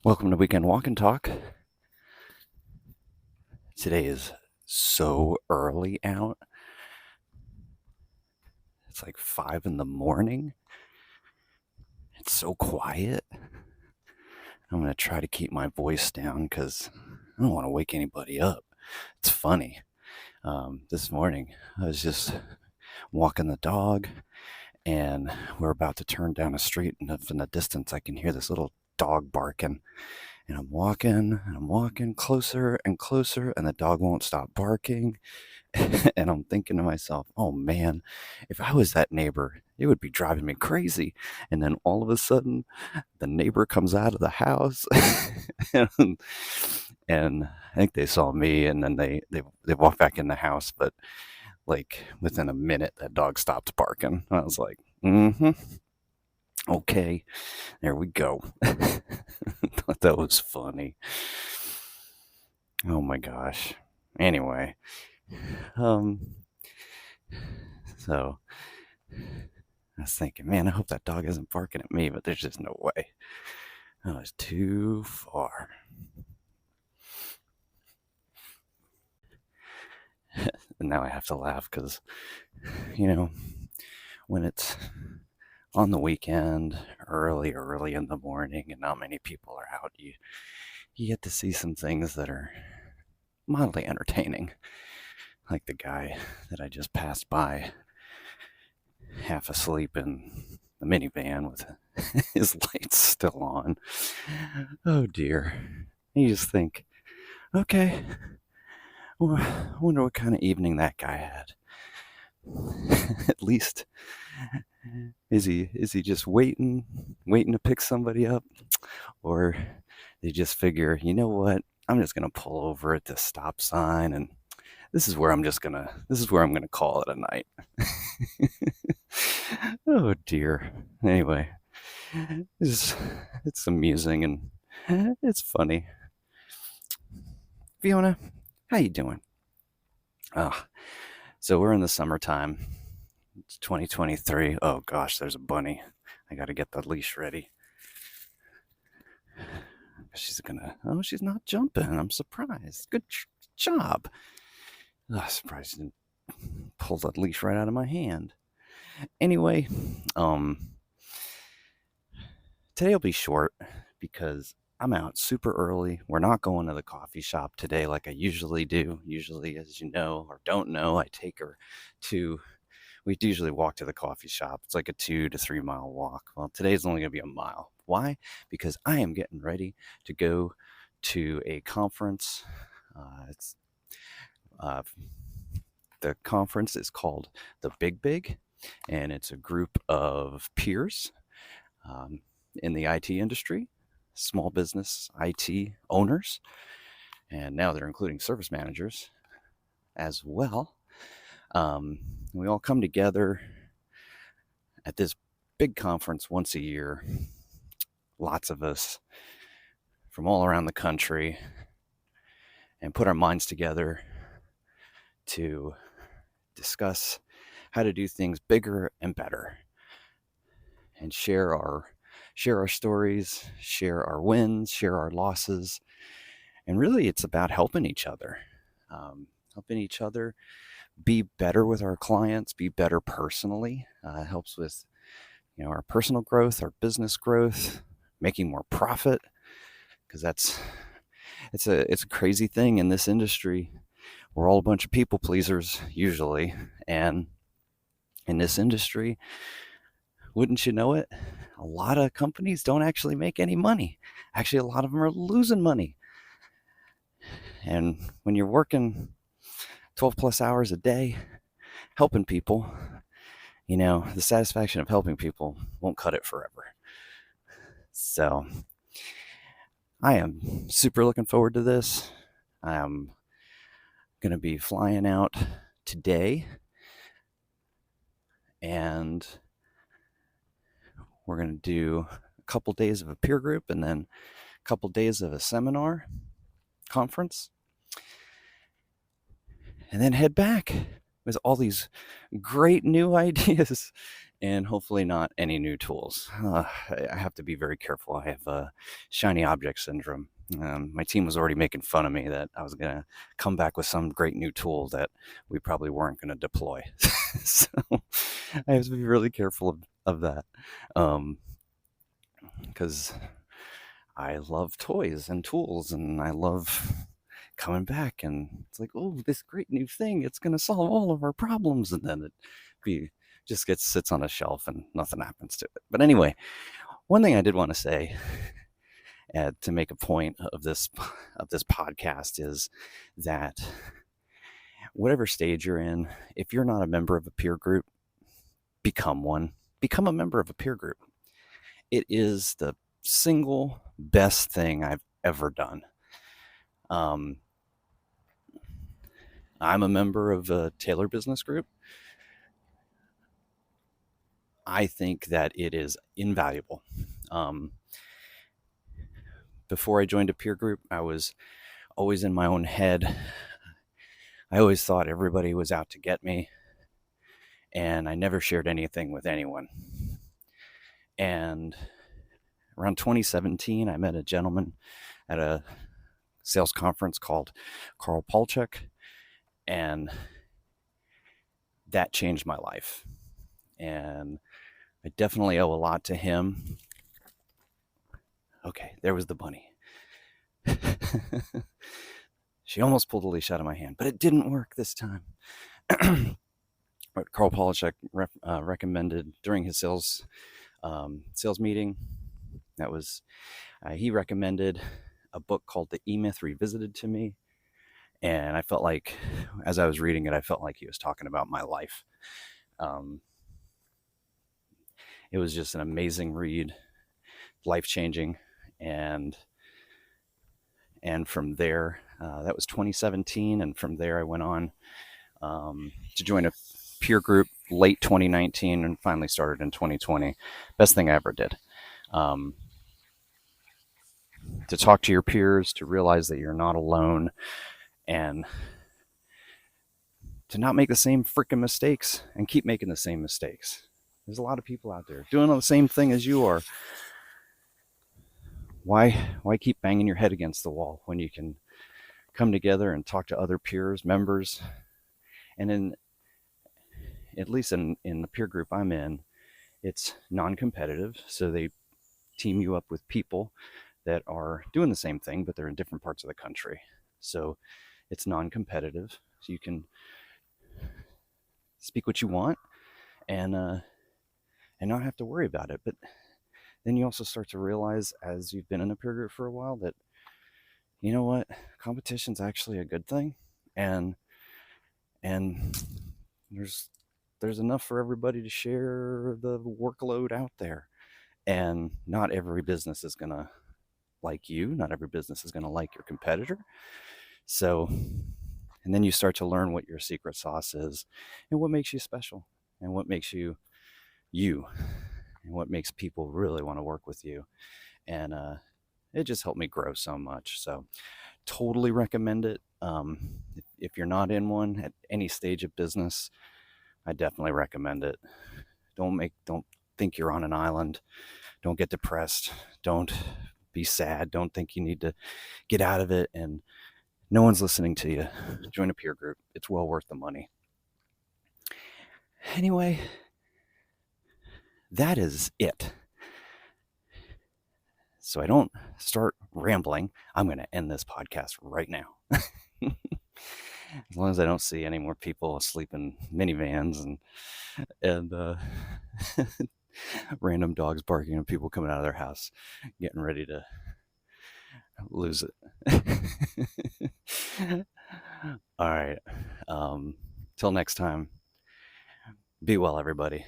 Welcome to Weekend Walk and Talk. Today is so early out. It's like 5 in the morning. It's so quiet. I'm going to try to keep my voice down because I don't want to wake anybody up. It's funny. This morning, I was just walking the dog, and we're about to turn down a street, and up in the distance, I can hear this little dog barking. And I'm walking closer and closer, and the dog won't stop barking. And I'm thinking to myself, oh man, if I was that neighbor, it would be driving me crazy. And then all of a sudden, the neighbor comes out of the house, and, and I think they saw me, and then they walked back in the house. But like within a minute, that dog stopped barking. I was like, okay, there we go. Thought that was funny. Oh my gosh. Anyway, um, so I was thinking, man, I hope that dog isn't barking at me, but there's just no way. That was too far. And now I have to laugh because, you know, when it's on the weekend, early in the morning, and not many people are out, you get to see some things that are mildly entertaining. Like the guy that I just passed by, half asleep in the minivan with his lights still on. Oh dear. You just think, okay, well, I wonder what kind of evening that guy had. At least, is he just waiting to pick somebody up, or they just figure, you know what? I'm just gonna pull over at this stop sign, and this is where I'm gonna call it a night. Oh dear. Anyway, it's it's amusing and it's funny. Fiona, how you doing? Oh, so we're in the summertime. It's 2023. Oh gosh, there's a bunny. I got to get the leash ready. She's not jumping. I'm surprised. Good job. Oh, surprised she didn't pull the leash right out of my hand. Anyway, today will be short because I'm out super early. We're not going to the coffee shop today like I usually do. Usually, as you know or don't know, I take her to. We usually walk to the coffee shop. It's like a 2 to 3 mile walk. Well, today's only going to be a mile. Why? Because I am getting ready to go to a conference. It's uh, the conference is called the Big Big, and it's a group of peers um, in the IT industry, small business IT owners, and now they're including service managers as well. We all come together at this big conference once a year. Lots of us from all around the country, and put our minds together to discuss how to do things bigger and better, and share our stories, share our wins, share our losses, and really it's about helping each other, helping each other be better with our clients, be better personally. It helps with our personal growth, our business growth, making more profit, because it's a crazy thing in this industry. We're all a bunch of people pleasers usually, and in this industry, wouldn't you know it, a lot of companies don't actually make any money. Actually, a lot of them are losing money. And when you're working 12 plus hours a day helping people, the satisfaction of helping people won't cut it forever. So I am super looking forward to this. I'm going to be flying out today, and we're going to do a couple days of a peer group and then a couple days of a seminar conference, and then head back with all these great new ideas and hopefully not any new tools. I have to be very careful. I have shiny object syndrome. My team was already making fun of me that I was going to come back with some great new tool that we probably weren't going to deploy. So I have to be really careful of that. Because I love toys and tools, and I love coming back, and it's like, oh, this great new thing, it's going to solve all of our problems. And then it be just sits on a shelf and nothing happens to it. But anyway, one thing I did want to say to make a point of this podcast is that whatever stage you're in, if you're not a member of a peer group, become one. Become a member of a peer group. It is the single best thing I've ever done. I'm a member of a Taylor Business Group. I think that it is invaluable. Before I joined a peer group, I was always in my own head. I always thought everybody was out to get me, and I never shared anything with anyone. And around 2017, I met a gentleman at a sales conference called Carl Palchuk, and that changed my life. And I definitely owe a lot to him. Okay, there was the bunny. She almost pulled a leash out of my hand, but it didn't work this time. What Carl Palachuk recommended during his sales meeting, that was he recommended a book called The E-Myth Revisited to me, and I felt like, as I was reading it, I felt like he was talking about my life. It was just an amazing read, life-changing, and from there, that was 2017, and from there I went on to join a peer group late 2019 and finally started in 2020. Best thing I ever did. To talk to your peers, to realize that you're not alone, and to not make the same freaking mistakes and keep making the same mistakes. There's a lot of people out there doing the same thing as you are. Why keep banging your head against the wall when you can come together and talk to other peers, members? And at least in the peer group I'm in, it's non-competitive. So they team you up with people that are doing the same thing, but they're in different parts of the country. So it's non-competitive. So you can speak what you want and not have to worry about it. But then you also start to realize, as you've been in a peer group for a while, that, you know what, competition's actually a good thing, and there's enough for everybody to share the workload out there. And not every business is gonna like you. Not every business is gonna like your competitor. So, and then you start to learn what your secret sauce is, and what makes you special, and what makes you, and what makes people really want to work with you. And it just helped me grow so much. So totally recommend it. If you're not in one at any stage of business, I definitely recommend it. Don't think you're on an island. Don't get depressed. Don't be sad. Don't think you need to get out of it and no one's listening to you. Join a peer group. It's well worth the money. Anyway, that is it. So I don't start rambling, I'm going to end this podcast right now. As long as I don't see any more people asleep in minivans and random dogs barking and people coming out of their house getting ready to lose it. All right. Till next time, be well, everybody.